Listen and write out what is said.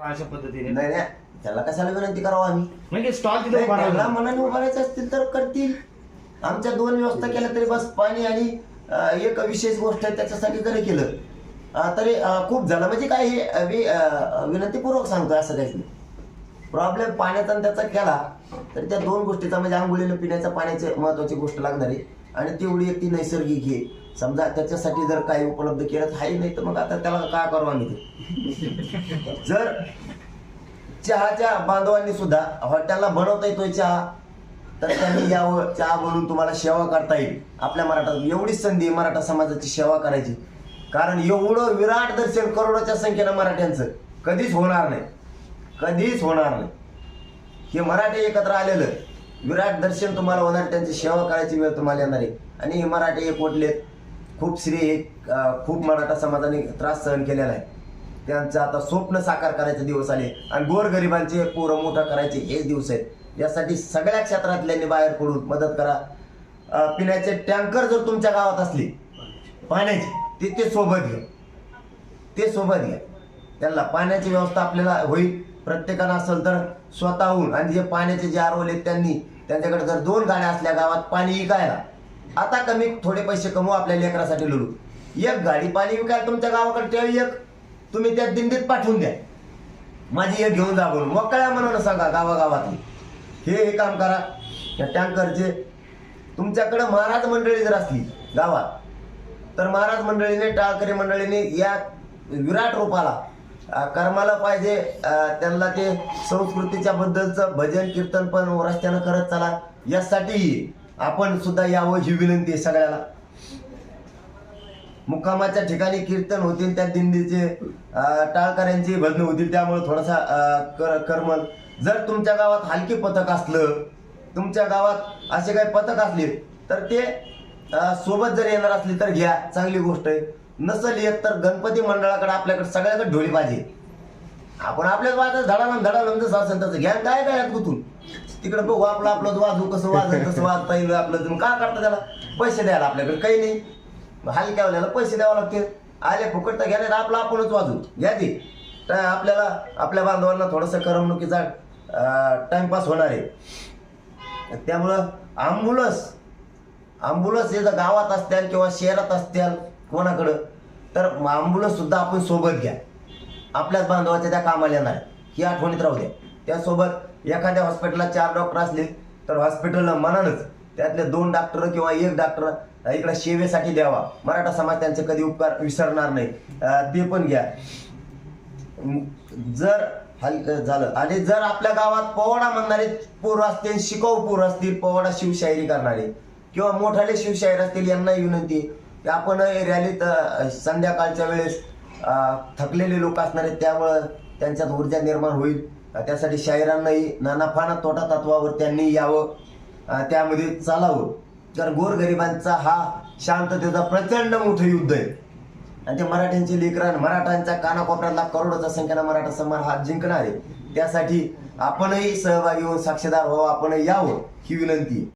अशा पद्धतीने नाही नाही, त्याला कशाला विनंती करावं आम्ही? म्हणजे स्टॉल तिथे नाही, उभा त्याला राहिला. मनाने उभारायचे असतील तर करतील. आमच्या 2 व्यवस्था केल्या तरी बस. पाणी आणि एक विशेष गोष्ट आहे त्याच्यासाठी जरी केलं तरी खूप झालं. म्हणजे काय हे विनंतीपूर्वक सांगतो, असं काहीच नाही. प्रॉब्लेम पाण्याचा आणि त्याचा केला तर त्या 2 गोष्टीचा म्हणजे आंघोळीला पिण्याच्या पाण्याची महत्वाची गोष्ट लागणार आहे आणि तेवढी एक ती नैसर्गिक आहे. समजा त्याच्यासाठी जर काही उपलब्ध केलं तर हाही, नाही तर मग आता त्याला काय करू आम्ही ते. जर चहाच्या बांधवांनी सुद्धा हॉटेलला बनवता येतोय चहा तर त्यांनी यावं, चहा बनवून तुम्हाला सेवा करता येईल. आपल्या मराठा एवढीच संधी आहे मराठा समाजाची सेवा करायची. कारण एवढं विराट दर्शन करोडोच्या संख्येनं मराठ्यांचं कधीच होणार नाही, कधीच होणार नाही. हे मराठी एकत्र आलेलं विराट दर्शन तुम्हाला होणार, त्यांची सेवा करायची वेळ तुम्हाला येणार आहे. आणि हे मराठी एकवटलेत. खूप श्रेय, खूप मराठा समाजाने त्रास सहन केलेला आहे. त्यांचं आता स्वप्न साकार करायचे दिवस आले आणि गोरगरिबांचे पोरं मोठं करायचे हेच दिवस आहेत. यासाठी सगळ्या क्षेत्रातल्यांनी बाहेर पडून मदत करा. पिण्याचे टँकर जर तुमच्या गावात असले पाण्याचे, ते सोबत घ्या, ते सोबत घ्या. त्यांना पाण्याची व्यवस्था आपल्याला होईल. प्रत्येकानं असेल तर स्वतःहून. आणि जे पाण्याचे जे आरवले त्यांनी, त्यांच्याकडे जर 2 गाड्या असल्या गावात पाणी विकायला, आता कमी थोडे पैसे कमवू, आपल्या लेकरासाठी लढू. 1 गाडी पाणी विकायला तुमच्या गावाकडे ठेवी, एक तुम्ही त्या दिंडीत पाठवून द्या, माझी एक घेऊन जा बोलून मोकळ्या मनानं सांगा गावागावातली हे काम करा. या टँकरचे तुमच्याकडे महाराज मंडळी जर असली गावात तर महाराज मंडळीने, टाळकरी मंडळीने या विराट रूपाला कर्माला पाहिजे. त्यांना ते संस्कृतीच्या बद्दलचं भजन कीर्तन पण रस्त्यानं करत चला. यासाठी आपण सुद्धा यावं ही विनंती आहे सगळ्याला. मुक्कामाच्या ठिकाणी कीर्तन होतील, त्या दिंडीचे टाळकऱ्यांची भजन होतील, त्यामुळे थोडासा कर्मल. जर तुमच्या गावात हलकी पथक असलं, तुमच्या गावात असे काही पथक असले तर ते सोबत जर येणार असली तर घ्या, चांगली गोष्ट आहे. नसल येत तर गणपती मंडळाकडे, आपल्याकडे सगळ्याकडे ढोली पाहिजे. आपण आपल्याच वाजत धडानं जसं असेल तसं घ्या. काय काय गुतून तिकडे बघू आपलं वाजू, कसं वाजत तसं वाजता येईल आपलं. तुम्ही काय करता, त्याला पैसे द्यायला आपल्याकडे काही नाही. हलक्या वाल्याला पैसे द्यावं लागते. आले फुकट तर घ्या, आपलं आपणच वाजू घ्या. ते तर आपल्याला आपल्या बांधवांना थोडंसं करमणुकीचा टाइमपास होणार आहे. त्यामुळं अँब्युलन्स हे जर गावात असतील किंवा शहरात असतील कोणाकडं, तर अँब्युलन्स सुद्धा आपण सोबत घ्या. आपल्याच बांधवाच्या त्या कामाला येणार ही आठवणीत राहू द्या. त्यासोबत एखाद्या हॉस्पिटलला 4 डॉक्टर असले तर हॉस्पिटलला मनानच त्यातले 2 डॉक्टर किंवा 1 डॉक्टर इकडे सेवेसाठी द्यावा. मराठा समाज त्यांचे कधी उपकार विसरणार नाही, ते पण घ्या. जर झालं आणि जर आपल्या गावात पोवाडा म्हणणारे पोरं असतील, शिकाऊ पोरं असतील, पोवाडा शिवशायरी करणारे किंवा मोठाले शिवशाहीर असतील, यांनाही विनंती की आपण रॅलीत संध्याकाळच्या वेळेस थकलेले लोक असणार आहेत, त्यामुळं त्यांच्यात ऊर्जा निर्माण होईल. त्यासाठी शाहिरांनाही नानाफाना तोटा तत्वावर त्यांनी यावं, त्यामध्ये चालावं. तर गोरगरिबांचा हा शांततेचा प्रचंड मोठं युद्ध आहे आणि ते मराठ्यांची लेकरं, मराठ्यांच्या कानाकोपऱ्यातला करोडोच्या संख्येनं मराठा समाज हा जिंकणार आहे. त्यासाठी आपणही सहभागी होऊन साक्षीदार व्हावं, आपण यावं ही विनंती.